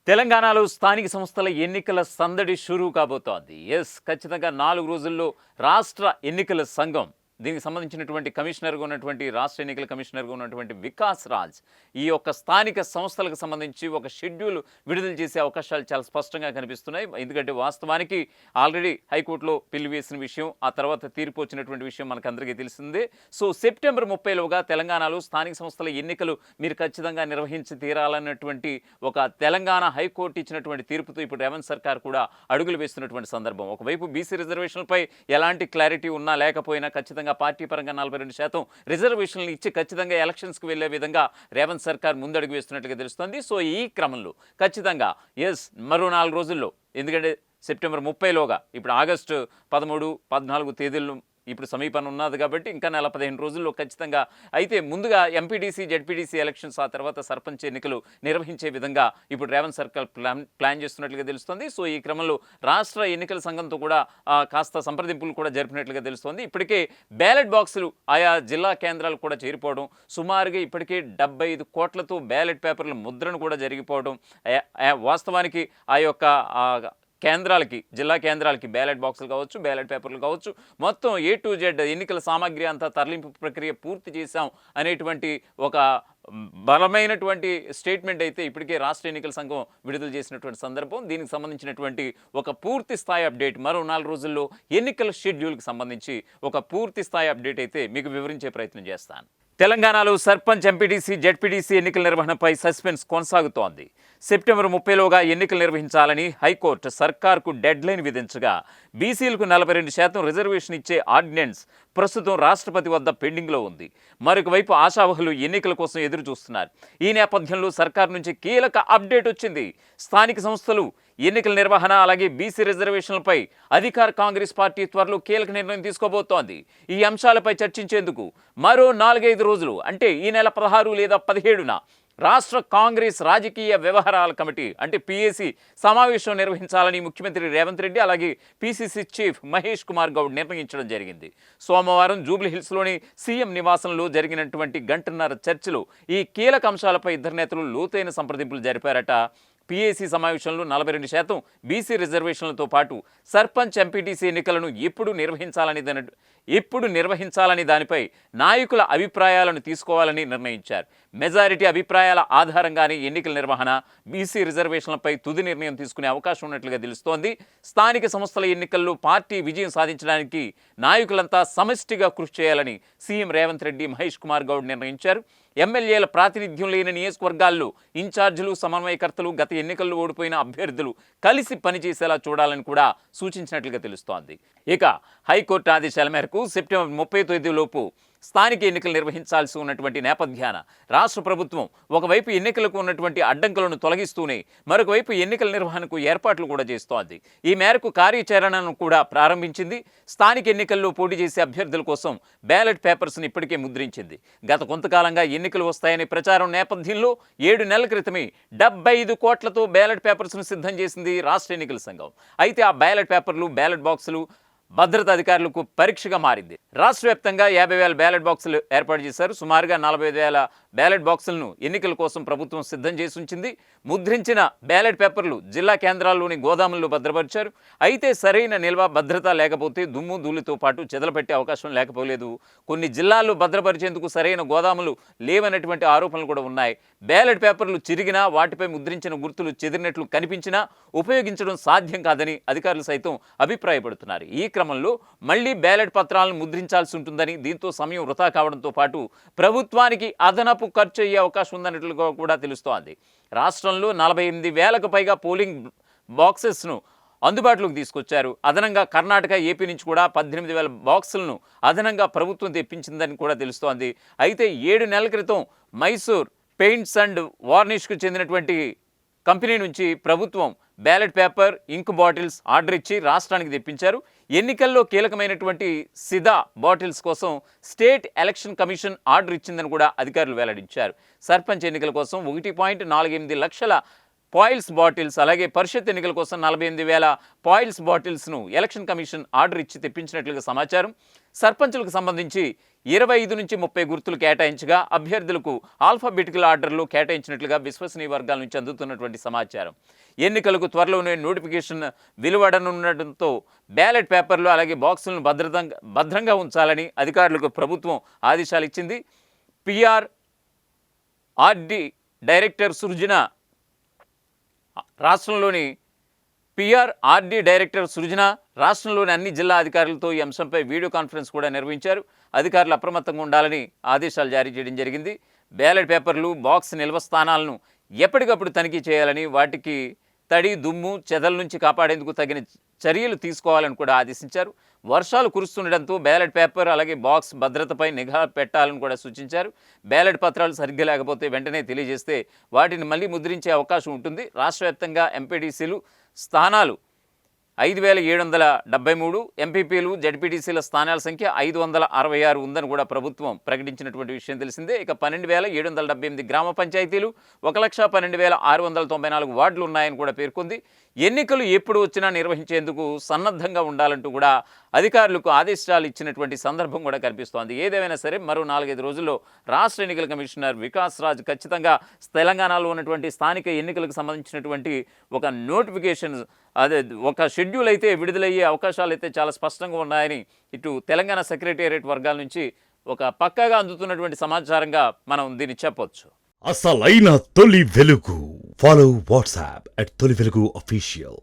తెలంగాణలో స్థానిక సంస్థల ఎన్నికల సందడి షురూ కాబోతోంది. ఖచ్చితంగా 4 రోజుల్లో రాష్ట్ర ఎన్నికల సంఘం దీనికి సంబంధించినటువంటి కమిషనర్‌గా ఉన్నటువంటి రాష్ట్ర ఎన్నికల కమిషనర్‌గా ఉన్నటువంటి వికాస్ రాజ్ ఈ యొక్క స్థానిక సంస్థలకు సంబంధించి ఒక షెడ్యూల్ విడుదల చేసే అవకాశాలు చాలా స్పష్టంగా కనిపిస్తున్నాయి. ఎందుకంటే వాస్తవానికి ఆల్రెడీ హైకోర్టులో పిల్లివేసిన విషయం, ఆ తర్వాత తీర్పు వచ్చినటువంటి విషయం మనకందరికీ తెలిసిందే. సో సెప్టెంబర్ 30లోగా తెలంగాణలో స్థానిక సంస్థల ఎన్నికలు మీరు ఖచ్చితంగా నిర్వహించి తీరాలన్నటువంటి ఒక తెలంగాణ హైకోర్టు ఇచ్చినటువంటి తీర్పుతో ఇప్పుడు రేవంత్ సర్కార్ కూడా అడుగులు వేస్తున్నటువంటి సందర్భం. ఒకవైపు బీసీ రిజర్వేషన్లపై ఎలాంటి క్లారిటీ ఉన్నా లేకపోయినా ఖచ్చితంగా పార్టీ పరంగా 42% రిజర్వేషన్లు ఇచ్చి ఖచ్చితంగా ఎలక్షన్స్కి వెళ్లే విధంగా రేవంత్ సర్కార్ ముందడుగు వేస్తున్నట్లుగా తెలుస్తోంది. సో ఈ క్రమంలో ఖచ్చితంగా మరో 4 రోజుల్లో, ఎందుకంటే సెప్టెంబర్ 30లోగా ఇప్పుడు ఆగస్టు 13, 14 తేదీల్లో ఇప్పుడు సమీపంలో ఉన్నది కాబట్టి ఇంకా నెల 15 రోజుల్లో ఖచ్చితంగా అయితే ముందుగా ఎంపీటీసీ జెడ్పీటీసీ ఎలక్షన్స్, ఆ తర్వాత సర్పంచ్ ఎన్నికలు నిర్వహించే విధంగా ఇప్పుడు రేవంత్ సర్కార్ ప్లాన్ చేస్తున్నట్లుగా తెలుస్తోంది. సో ఈ క్రమంలో రాష్ట్ర ఎన్నికల సంఘంతో కూడా కాస్త సంప్రదింపులు కూడా జరిపినట్లుగా తెలుస్తోంది. ఇప్పటికే బ్యాలెట్ బాక్సులు ఆయా జిల్లా కేంద్రాలు కూడా చేరిపోవడం, సుమారుగా ఇప్పటికే 75 కోట్లతో బ్యాలెట్ పేపర్ల ముద్రను కూడా జరిగిపోవడం, వాస్తవానికి ఆ యొక్క కేంద్రాలకి, జిల్లా కేంద్రాలకి బ్యాలెట్ బాక్సులు కావచ్చు, బ్యాలెట్ పేపర్లు కావచ్చు, మొత్తం A to Z ఎన్నికల సామాగ్రి అంతా తరలింపు ప్రక్రియ పూర్తి చేశాం అనేటువంటి ఒక బలమైనటువంటి స్టేట్మెంట్ అయితే ఇప్పటికే రాష్ట్ర ఎన్నికల సంఘం విడుదల చేసినటువంటి సందర్భం. దీనికి సంబంధించినటువంటి ఒక పూర్తి స్థాయి అప్డేట్ మరో 4 రోజుల్లో ఎన్నికల షెడ్యూల్కి సంబంధించి ఒక పూర్తి స్థాయి అప్డేట్ అయితే మీకు వివరించే ప్రయత్నం చేస్తాను. తెలంగాణలో సర్పంచ్, ఎంపీటీసీ, జెడ్పీటీసీ ఎన్నికల నిర్వహణపై సస్పెన్స్ కొనసాగుతోంది. సెప్టెంబర్ 30లోగా ఎన్నికలు నిర్వహించాలని హైకోర్టు సర్కార్కు డెడ్లైన్ విధించగా బీసీలకు 42% రిజర్వేషన్ ఇచ్చే ఆర్డినెన్స్ ప్రస్తుతం రాష్ట్రపతి వద్ద పెండింగ్లో ఉంది. మరొక వైపు ఆశావహులు ఎన్నికల కోసం ఎదురు చూస్తున్నారు. ఈ నేపథ్యంలో సర్కార్ నుంచి కీలక అప్డేట్ వచ్చింది. స్థానిక సంస్థలు ఎన్నికల నిర్వహణ, అలాగే బీసీ రిజర్వేషన్లపై అధికార కాంగ్రెస్ పార్టీ త్వరలో కీలక నిర్ణయం తీసుకోబోతోంది. ఈ అంశాలపై చర్చించేందుకు మరో 4-5 రోజులు, అంటే ఈ నెల 16 లేదా 17న రాష్ట్ర కాంగ్రెస్ రాజకీయ వ్యవహారాల కమిటీ అంటే PAC సమావేశం నిర్వహించాలని ముఖ్యమంత్రి రేవంత్ రెడ్డి, అలాగే PCC చీఫ్ మహేష్ కుమార్ గౌడ్ నిర్ణయించడం జరిగింది. సోమవారం జూబ్లీహిల్స్లోని సీఎం నివాసంలో జరిగినటువంటి గంటన్నర చర్చలో ఈ కీలక అంశాలపై ఇద్దరు నేతలు లోతైన సంప్రదింపులు జరిపారట. PAC సమావేశంలో 42% బీసీ రిజర్వేషన్లతో పాటు సర్పంచ్, ఎంపీటీసీ ఎన్నికలను ఎప్పుడు నిర్వహించాలని దానిపై నాయకుల అభిప్రాయాలను తీసుకోవాలని నిర్ణయించారు. మెజారిటీ అభిప్రాయాల ఆధారంగానే ఎన్నికల నిర్వహణ, బీసీ రిజర్వేషన్లపై తుది నిర్ణయం తీసుకునే అవకాశం ఉన్నట్లుగా తెలుస్తోంది. స్థానిక సంస్థల ఎన్నికల్లో పార్టీ విజయం సాధించడానికి నాయకులంతా సమష్టిగా కృషి చేయాలని సీఎం రేవంత్ రెడ్డి, మహేష్ కుమార్ గౌడ్ నిర్ణయించారు. ఎమ్మెల్యేల ప్రాతినిధ్యం లేని నియోజకవర్గాల్లో ఇన్ఛార్జీలు, సమన్వయకర్తలు, గత ఎన్నికల్లో ఓడిపోయిన అభ్యర్థులు కలిసి పనిచేసేలా చూడాలని కూడా సూచించినట్లుగా తెలుస్తోంది. ఇక హైకోర్టు ఆదేశాల మేరకు సెప్టెంబర్ 30 తేదీలోపు స్థానిక ఎన్నికలు నిర్వహించాల్సి ఉన్నటువంటి నేపథ్యాన రాష్ట్ర ప్రభుత్వం ఒకవైపు ఎన్నికలకు ఉన్నటువంటి అడ్డంకులను తొలగిస్తూనే మరొక వైపు ఎన్నికల నిర్వహణకు ఏర్పాట్లు కూడా చేస్తోంది. ఈ మేరకు కార్యాచరణను కూడా ప్రారంభించింది. స్థానిక ఎన్నికల్లో పోటీ చేసే అభ్యర్థుల కోసం బ్యాలెట్ పేపర్స్ని ఇప్పటికే ముద్రించింది. గత కొంతకాలంగా ఎన్నికలు వస్తాయనే ప్రచారం నేపథ్యంలో 7 నెలల క్రితమే 75 కోట్లతో బ్యాలెట్ పేపర్స్ను సిద్ధం చేసింది రాష్ట్ర ఎన్నికల సంఘం. అయితే ఆ బ్యాలెట్ పేపర్లు, బ్యాలెట్ బాక్సులు భద్రతా అధికారులకు పరీక్షగా మారింది. రాష్ట్ర వ్యాప్తంగా 50,000 బ్యాలెట్ బాక్సులు ఏర్పాటు చేశారు. సుమారుగా 45,000 బ్యాలెట్ బాక్సులను ఎన్నికల కోసం ప్రభుత్వం సిద్ధం చేసి ఉంచింది. ముద్రించిన బ్యాలెట్ పేపర్లు జిల్లా కేంద్రాల్లోని గోదాముల్లో భద్రపరిచారు. అయితే సరైన నిల్వ, భద్రత లేకపోతే దుమ్ము ధూళితో పాటు చెదలపెట్టే అవకాశం లేకపోలేదు. కొన్ని జిల్లాల్లో భద్రపరిచేందుకు సరైన గోదాములు లేవన్నటువంటి ఆరోపణలు కూడా ఉన్నాయి. బ్యాలెట్ పేపర్లు చిరిగినా, వాటిపై ముద్రించిన గుర్తులు చెదిరినట్లు కనిపించినా ఉపయోగించడం సాధ్యం కాదని అధికారులు సైతం అభిప్రాయపడుతున్నారు. ఈ క్రమంలో మళ్లీ బ్యాలెట్ పత్రాలను ముద్రించాల్సి ఉంటుందని, దీంతో సమయం వృధా కావడంతో పాటు ప్రభుత్వానికి అదనపు ఖర్చు అయ్యే అవకాశం ఉందన్నట్లుగా కూడా తెలుస్తోంది. రాష్ట్రంలో 48,000కు పైగా పోలింగ్ బాక్సెస్ను అందుబాటులోకి తీసుకొచ్చారు. అదనంగా కర్ణాటక, ఏపీ నుంచి కూడా 18,000 బాక్సులను అదనంగా ప్రభుత్వం తెప్పించిందని కూడా తెలుస్తోంది. అయితే 7 నెలల క్రితం మైసూర్ పెయింట్స్ అండ్ వార్నిష్కు చెందినటువంటి కంపెనీ నుంచి ప్రభుత్వం బ్యాలెట్ పేపర్, ఇంక్ బాటిల్స్ ఆర్డర్ ఇచ్చి రాష్ట్రానికి తెప్పించారు. ఎన్నికల్లో కీలకమైనటువంటి సిదా బాటిల్స్ కోసం స్టేట్ ఎలక్షన్ కమిషన్ ఆర్డర్ ఇచ్చిందని కూడా అధికారులు వెల్లడించారు. సర్పంచ్ ఎన్నికల కోసం 1.48 లక్షల పాయిల్స్ బాటిల్స్, అలాగే పరిషత్ ఎన్నికల కోసం 48,000 పాయిల్స్ బాటిల్స్ను ఎలక్షన్ కమిషన్ ఆర్డర్ ఇచ్చి తెప్పించినట్లుగా సమాచారం. సర్పంచులకు సంబంధించి 25 నుంచి 30 గుర్తులు కేటాయించగా అభ్యర్థులకు ఆల్ఫాబెటికల్ ఆర్డర్లో కేటాయించినట్లుగా విశ్వసనీయ వర్గాల నుంచి అందుతున్నటువంటి సమాచారం. ఎన్నికలకు త్వరలోనే నోటిఫికేషన్ వెలువడనుండటంతో బ్యాలెట్ పేపర్లు అలాగే బాక్సులను భద్రంగా ఉంచాలని అధికారులకు ప్రభుత్వం ఆదేశాలు ఇచ్చింది. ఆర్డి డైరెక్టర్ సృజన రాష్ట్రంలోని అన్ని జిల్లా అధికారులతో ఈ అంశంపై వీడియో కాన్ఫరెన్స్ కూడా నిర్వహించారు. అధికారులు అప్రమత్తంగా ఉండాలని ఆదేశాలు జారీ చేయడం జరిగింది. బ్యాలెట్ పేపర్లు, బాక్స్ నిల్వ స్థానాలను ఎప్పటికప్పుడు తనిఖీ చేయాలని, వాటికి తడి, దుమ్ము, చెదల నుంచి కాపాడేందుకు తగిన చర్యలు తీసుకోవాలని కూడా ఆదేశించారు. వర్షాలు కురుస్తుండటంతో బ్యాలెట్ పేపర్ అలాగే బాక్స్ భద్రతపై నిఘా పెట్టాలని కూడా సూచించారు. బ్యాలెట్ పత్రాలు సరిగ్గా లేకపోతే వెంటనే తెలియజేస్తే వాటిని మళ్ళీ ముద్రించే అవకాశం ఉంటుంది. రాష్ట్ర వ్యాప్తంగా ఎంపీటీసీలు స్థానాలు 5,773, ఎంపీపీలు, జడ్పీటీసీల స్థానాల సంఖ్య 566 ఉందని కూడా ప్రభుత్వం ప్రకటించినటువంటి విషయం తెలిసిందే. ఇక 12,778 గ్రామ పంచాయతీలు, 1,12,694 వార్డులు ఉన్నాయని కూడా పేర్కొంది. ఎన్నికలు ఎప్పుడు వచ్చినా నిర్వహించేందుకు సన్నద్ధంగా ఉండాలంటూ కూడా అధికారులకు ఆదేశాలు ఇచ్చినటువంటి సందర్భం కూడా కనిపిస్తోంది. ఏదేమైనా సరే మరో 4-5 రోజుల్లో రాష్ట్ర ఎన్నికల కమిషనర్ వికాస్ రాజ్ ఖచ్చితంగా తెలంగాణలో ఉన్నటువంటి స్థానిక ఎన్నికలకు సంబంధించినటువంటి ఒక నోటిఫికేషన్, అదే ఒక షెడ్యూల్ అయితే విడుదలయ్యే అవకాశాలు అయితే చాలా స్పష్టంగా ఉన్నాయని ఇటు తెలంగాణ సెక్రటేరియట్ వర్గాల నుంచి ఒక పక్కాగా అందుతున్నటువంటి సమాచారంగా మనం దీన్ని చెప్పొచ్చు. అసలైన తొలి వెలుగు. ఫాలో వాట్సాప్ @తొలి వెలుగు official.